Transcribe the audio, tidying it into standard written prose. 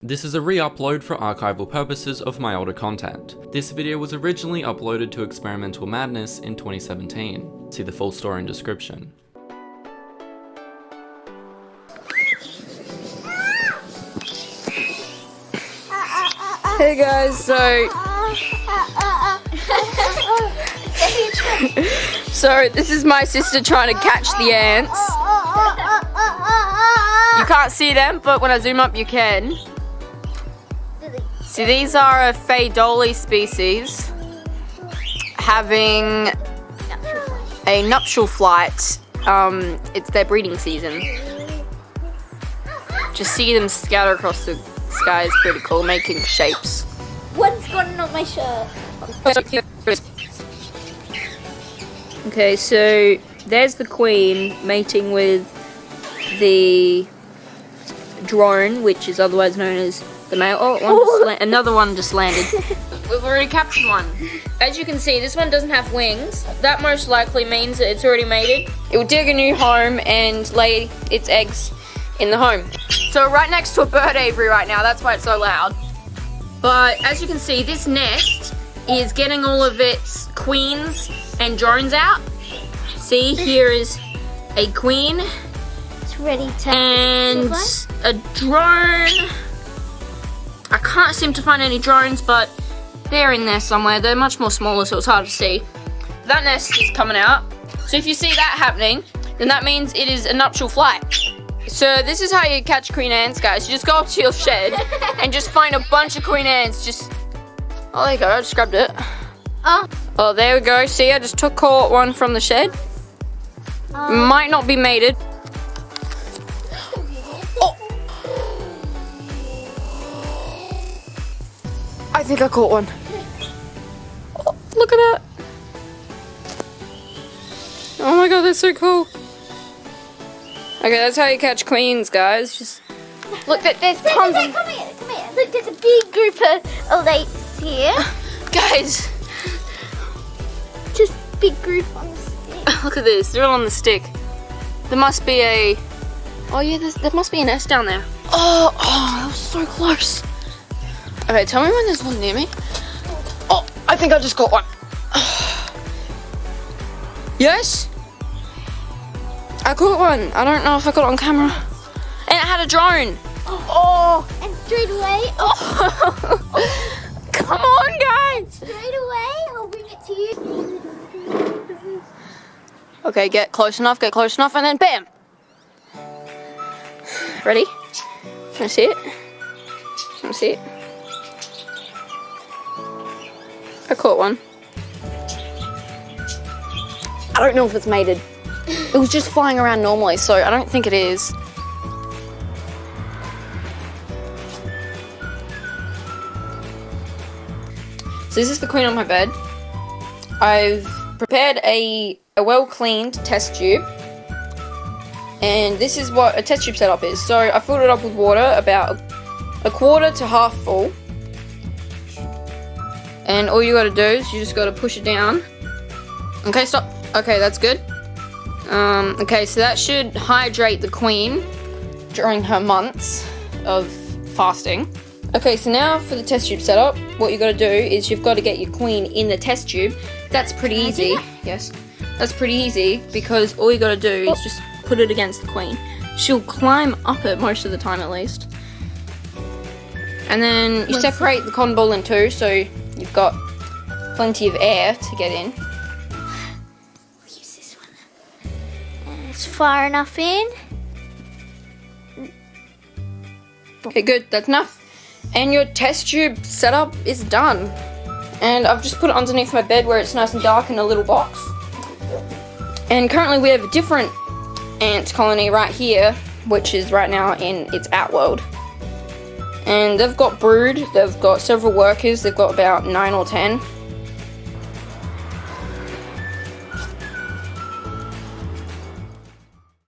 This is a re-upload for archival purposes of my older content. This video was originally uploaded to Experimental Madness in 2017. See the full story in description. Hey guys, so this is my sister trying to catch the ants. You can't see them, but when I zoom up you can. See, these are a Phaedoli species having a nuptial flight. It's their breeding season. Just see them scatter across the sky is pretty cool, making shapes. One's gotten on my shirt. Okay, so there's the queen mating with the drone, which is otherwise known as the male. Oh, another one just landed. We've already captured one. As you can see, this one doesn't have wings. That most likely means that it's already mated. It will dig a new home and lay its eggs in the home. So we're right next to a bird aviary right now, that's why it's so loud. But as you can see, this nest is getting all of its queens and drones out. See, here is a queen. It's ready to and a drone. I can't seem to find any drones, but they're in there somewhere. They're much more smaller, so it's hard to see. That nest is coming out. So if you see that happening, then that means it is a nuptial flight. So this is how you catch queen ants, guys. You just go up to your shed and just find a bunch of queen ants. Oh, there you go. I just grabbed it. Oh, there we go. See, I just caught one from the shed. Might not be mated. Oh! I think I caught one. Oh, look at that. Oh my god, that's so cool. Okay, that's how you catch queens, guys. Just look, there's tons of... Come here. Look, there's a big group of lakes here. Guys! Just big group on the stick. Look at this, they're all on the stick. There must be a... Oh yeah, there must be a nest down there. Oh, that was so close. Okay, tell me when there's one near me. Oh, I think I just got one. Yes? I caught one. I don't know if I got it on camera. And it had a drone. Oh! And straight away. Oh. Come on, guys! Straight away, I'll bring it to you. Okay, get close enough, and then bam! Ready? Can I see it? Can I see it? I caught one. I don't know if it's mated. It was just flying around normally, so I don't think it is. So this is the queen on my bed. I've prepared a well-cleaned test tube. And this is what a test tube setup is. So I filled it up with water, about a quarter to half full. And all you gotta do is you just gotta push it down. Okay, stop. Okay, that's good. Okay, so that should hydrate the queen during her months of fasting. Okay, so now for the test tube setup, what you gotta do is you've gotta get your queen in the test tube. That's pretty easy. Yes, that's pretty easy because all you gotta do is just put it against the queen. She'll climb up it most of the time at least. And then you separate the cotton ball in two so you've got plenty of air to get in. It's far enough in. Okay, good, that's enough. And your test tube setup is done. And I've just put it underneath my bed where it's nice and dark in a little box. And currently we have a different ant colony right here, which is right now in its outworld. And they've got brood, they've got several workers, they've got about 9 or 10.